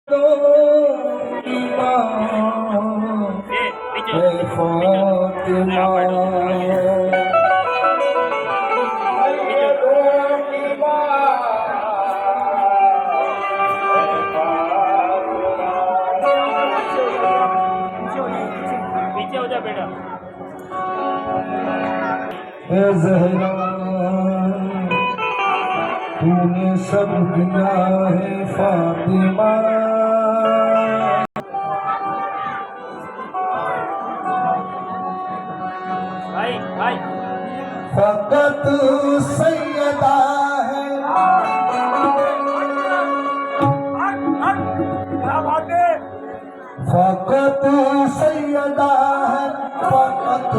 दो फातिमा ज़हरा तूने सब दिया है फातिमा फकत सैयदा है फकत सैयदा है फकत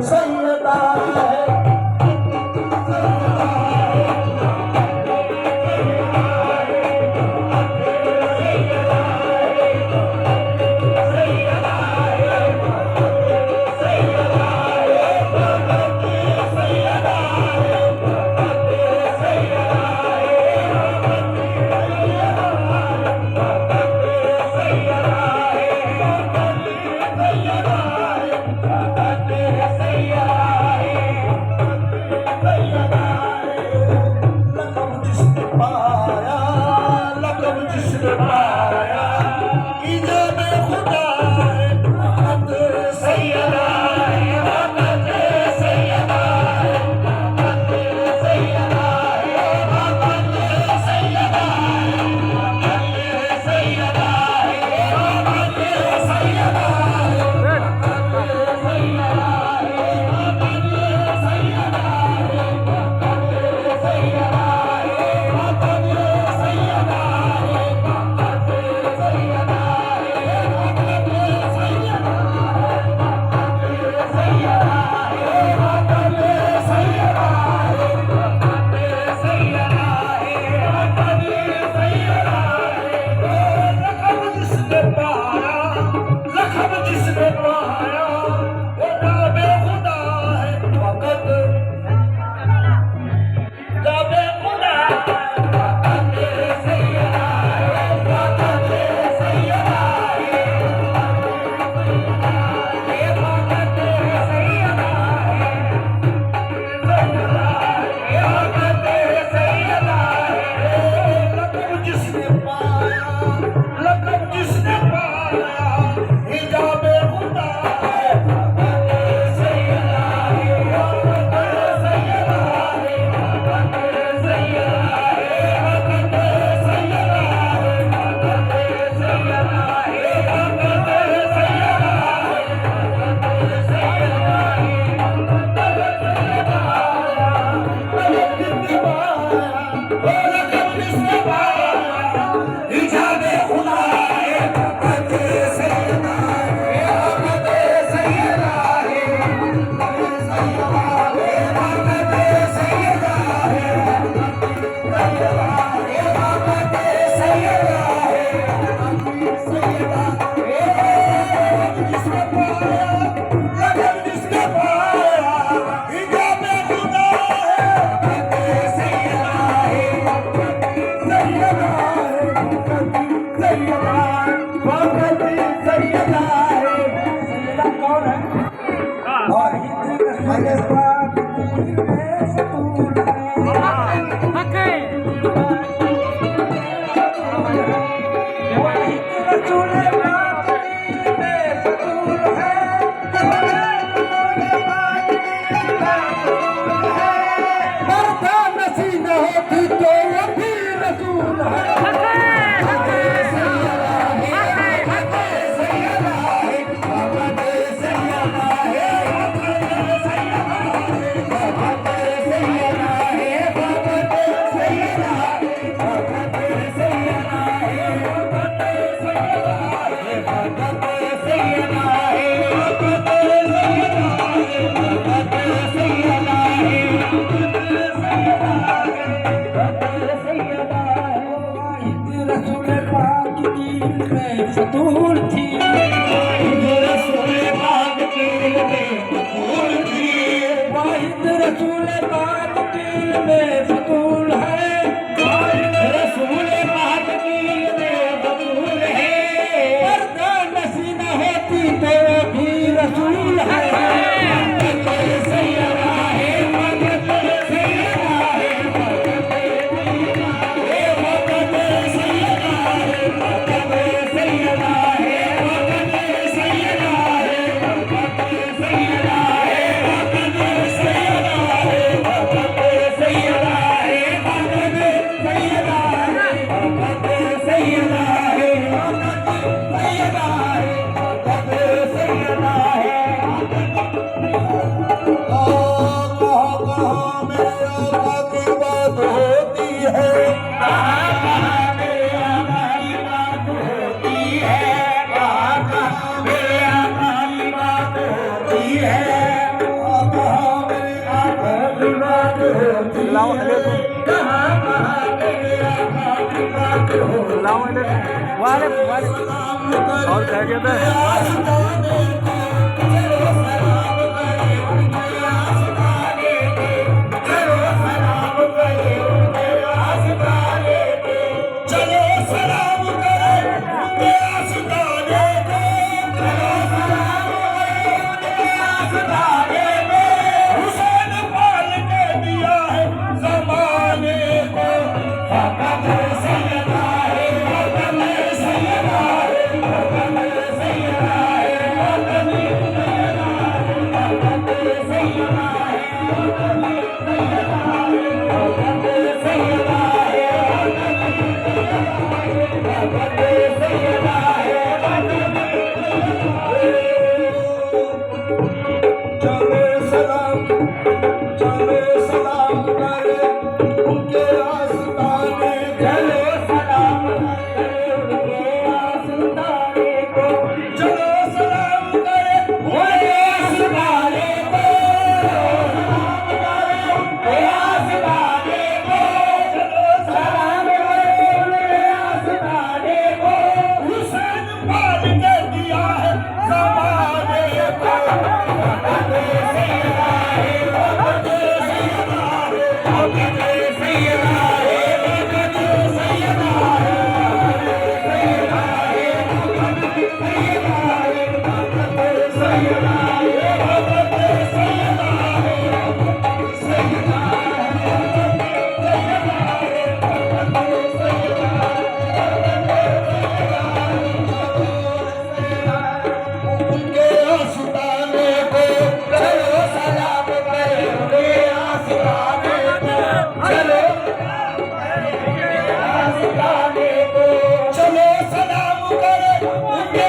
सैयदा है सैयदा है, वक़्त सैयदा है। कहाँ मेरे आका की बात होती है, कहाँ मेरे आका की बात होती है, कहाँ मेरे आका की बात होती है, कहाँ मेरे आका की बात होती है, कहाँ मेरे आका की बात होती है। और कह कहते हैं चले सलाम करे उनके आस्ताने, चलो सलाम करे उनके आस्ताने को, चलो सलाम करे उनके आस्ताने को, उनके आस्ताने को, चलो सलाम करे उनके आस्ताने को। हुसैन पाल के दिया है ज़माने को, उनके आस्ताने को, चलो सलाम करे उनके आस्ताने को, चलो आस्ताने को, चलो सलाम करे उनके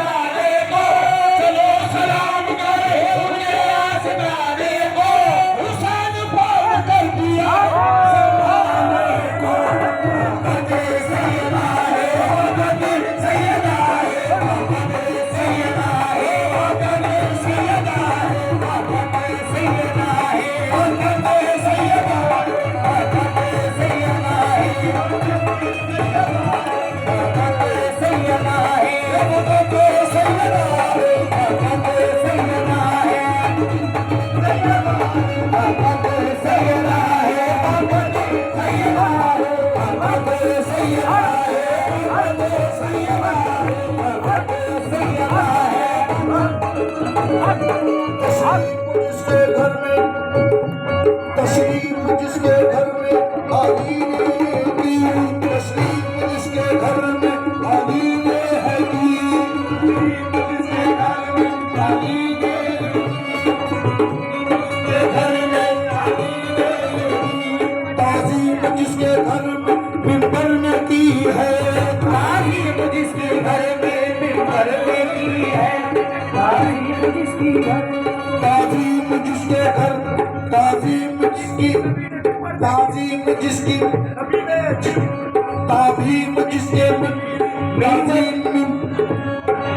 आस्ताने को, चलो सलाम करे उनके आस्ताने को, हुसैन पाल कर दिया ज़माने को, जिसके घर में तशरीफ, जिसके घर में आदीने की तशरीफ, जिसके घर में आदीने है की, जिसके घर में आदीने ताज़ीम, जिसके घर में मिंबर में की है, तारीफ जिसके घर में मिंबर में की है, तारीफ जिसकी घर ताज़ीम जिसके घर, ताज़ीम जिसकी, ताज़ीम जिसकी, ताज़ीम जिसके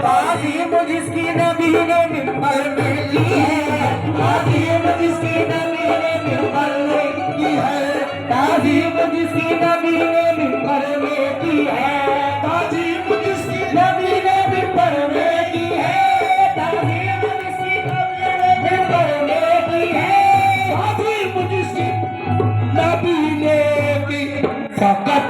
तारीफ जिसकी नबी ने मिंबर में की है, तारीफ जिसकी नबी ने मिंबर में की है, तारीफ जिसकी नबी ने मिंबर में की है, ताज़ीम जिसकी नबी ने मिंबर में की है, तारीफ जिसकी नबी ने मिंबर में की है, ताज़ीम जिसकी नबी ने की, फ़क़त